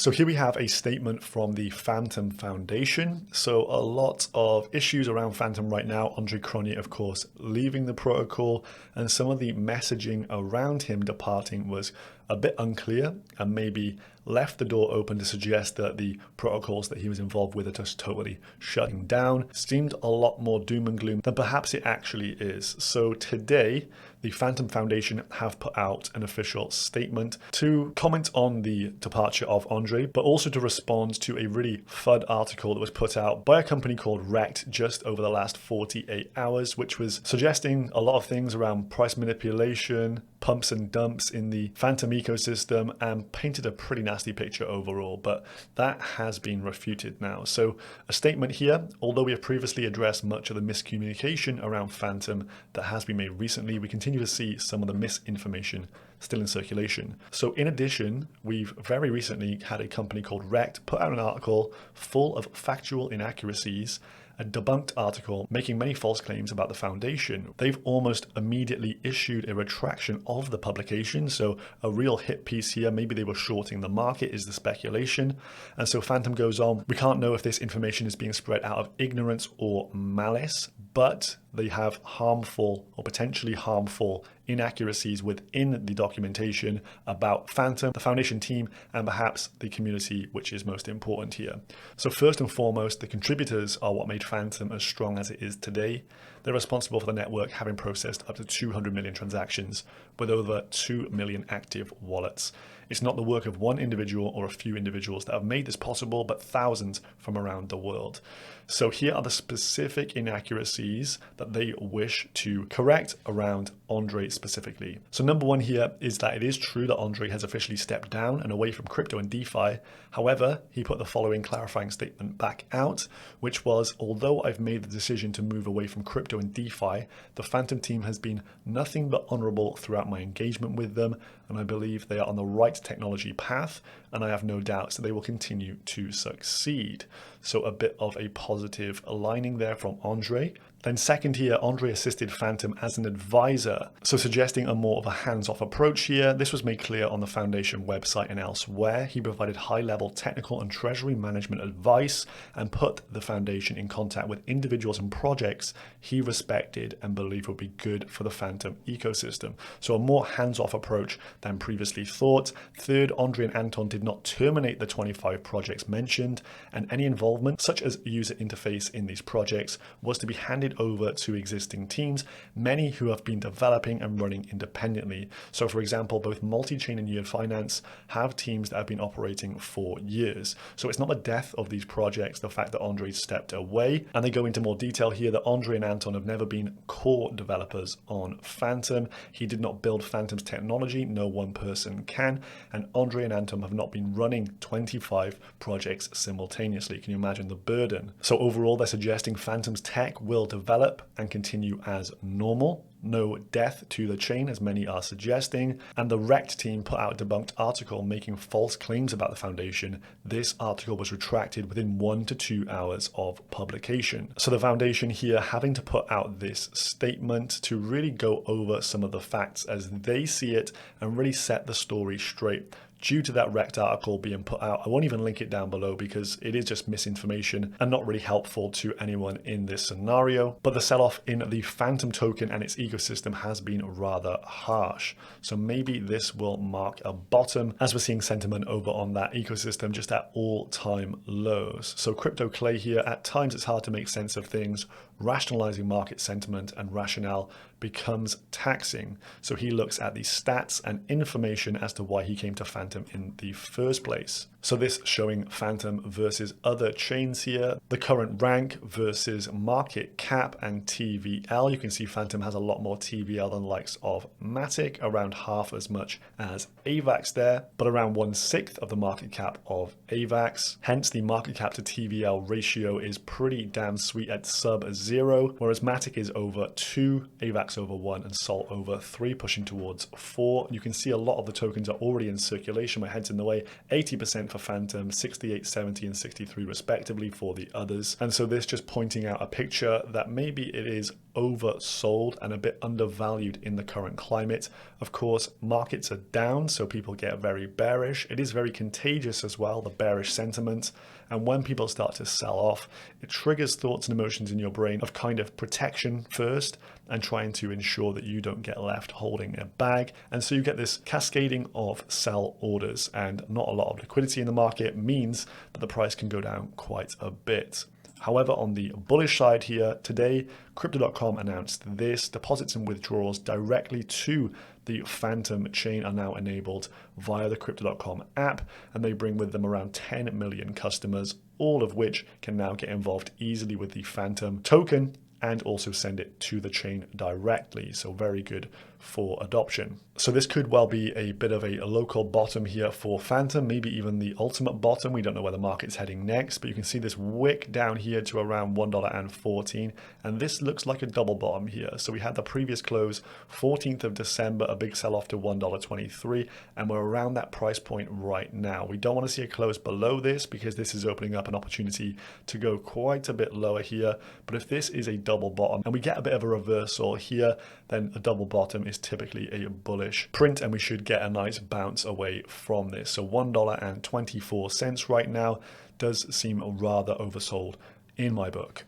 So here we have a statement from the Fantom Foundation. So a lot of issues around Fantom right now. Andre Cronje, of course, leaving the protocol, and some of the messaging around him departing was a bit unclear and maybe left the door open to suggest that the protocols that he was involved with are just totally shutting down. Seemed a lot more doom and gloom than perhaps it actually is. So today, the Fantom Foundation have put out an official statement to comment on the departure of Andre, but also to respond to a really FUD article that was put out by a company called Rekt just over the last 48 hours, which was suggesting a lot of things around price manipulation, pumps and dumps in the Fantom ecosystem, and painted a pretty nasty picture overall, but that has been refuted now. So a statement here, although we have previously addressed much of the miscommunication around Fantom that has been made recently, we continue to see some of the misinformation still in circulation. So in addition, we've very recently had a company called Rekt put out an article full of factual inaccuracies, a debunked article making many false claims about the foundation. They've almost immediately issued a retraction of the publication, so a real hit piece here. Maybe they were shorting the market is the speculation. And so Fantom goes on, we can't know if this information is being spread out of ignorance or malice, but they have harmful or potentially harmful inaccuracies within the documentation about Fantom, the foundation team, and perhaps the community, which is most important here. So first and foremost, the contributors are what made Fantom as strong as it is today. They're responsible for the network having processed up to 200 million transactions with over 2 million active wallets. It's not the work of one individual or a few individuals that have made this possible, but thousands from around the world. So here are the specific inaccuracies that they wish to correct around Andre specifically. So number one here is that it is true that Andre has officially stepped down and away from crypto and DeFi. However, he put the following clarifying statement back out, which was, although I've made the decision to move away from crypto and DeFi, the Fantom team has been nothing but honorable throughout my engagement with them, and I believe they are on the right technology path, and I have no doubts that they will continue to succeed. So a bit of a positive aligning there from Andre. Then second here, Andre assisted Fantom as an advisor, so suggesting a more of a hands-off approach here. This was made clear on the foundation website and elsewhere. He provided high-level technical and treasury management advice and put the foundation in contact with individuals and projects he respected and believed would be good for the Fantom ecosystem. So a more hands-off approach than previously thought. Third, Andre and Anton did not terminate the 25 projects mentioned, and any involvement, such as user interface in these projects, was to be handed over to existing teams, many who have been developing and running independently. So for example, both multi-chain and Year Finance have teams that have been operating for years. So it's not the death of these projects, the fact that Andre stepped away. And they go into more detail here that Andre and Anton have never been core developers on Fantom. He did not build Fantom's technology, no one person can. And Andre and Anton have not been running 25 projects simultaneously. Can you imagine the burden? So overall, they're suggesting Fantom's tech will develop and continue as normal. No death to the chain, as many are suggesting. And the Rekt team put out a debunked article making false claims about the foundation. This article was retracted within 1 to 2 hours of publication. So the foundation here having to put out this statement to really go over some of the facts as they see it and really set the story straight. Due to that Rekt article being put out, I won't even link it down below because it is just misinformation and not really helpful to anyone in this scenario. But the sell-off in the Fantom token and its ecosystem has been rather harsh. So maybe this will mark a bottom as we're seeing sentiment over on that ecosystem just at all-time lows. So Crypto Clay here, at times it's hard to make sense of things. Rationalizing market sentiment and rationale becomes taxing. So he looks at the stats and information as to why he came to Fantom in the first place. So this showing Fantom versus other chains here, the current rank versus market cap and TVL. You can see Fantom has a lot more TVL than the likes of Matic, around half as much as AVAX there, but around 1/6 of the market cap of AVAX. Hence the market cap to TVL ratio is pretty damn sweet at sub 0, whereas Matic is over 2, AVAX over 1, and Sol over 3, pushing towards 4. You can see a lot of the tokens are already in circulation. My head's in the way. 80% for Fantom, 68, 70, and 63 respectively for the others. And so this just pointing out a picture that maybe it is oversold and a bit undervalued in the current climate. Of course, markets are down, so people get very bearish. It is very contagious as well, the bearish sentiment. And when people start to sell off, it triggers thoughts and emotions in your brain of kind of protection first and trying to ensure that you don't get left holding a bag. And so you get this cascading of sell orders, and not a lot of liquidity in the market means that the price can go down quite a bit. However, on the bullish side here, today, Crypto.com announced this: deposits and withdrawals directly to the Fantom chain are now enabled via the Crypto.com app, and they bring with them around 10 million customers, all of which can now get involved easily with the Fantom token and also send it to the chain directly. So very good for adoption. So this could well be a bit of a local bottom here for Fantom, maybe even the ultimate bottom. We don't know where the market's heading next, but you can see this wick down here to around $1.14, and this looks like a double bottom here. So we had the previous close 14th of December, a big sell off to $1.23, and we're around that price point right now. We don't want to see a close below this because this is opening up an opportunity to go quite a bit lower here. But if this is a double bottom and we get a bit of a reversal here, then a double bottom is typically a bullish print, and we should get a nice bounce away from this. So $1.24 right now does seem rather oversold in my book.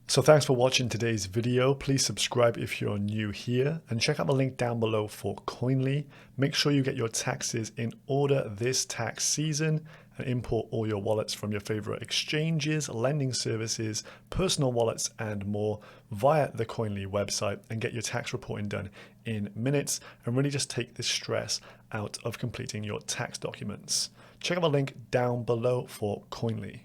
So thanks for watching today's video. Please subscribe if you're new here, and check out the link down below for Coinly. Make sure you get your taxes in order this tax season and import all your wallets from your favorite exchanges, lending services, personal wallets, and more via the Coinly website, and get your tax reporting done in minutes and really just take the stress out of completing your tax documents. Check out the link down below for Coinly.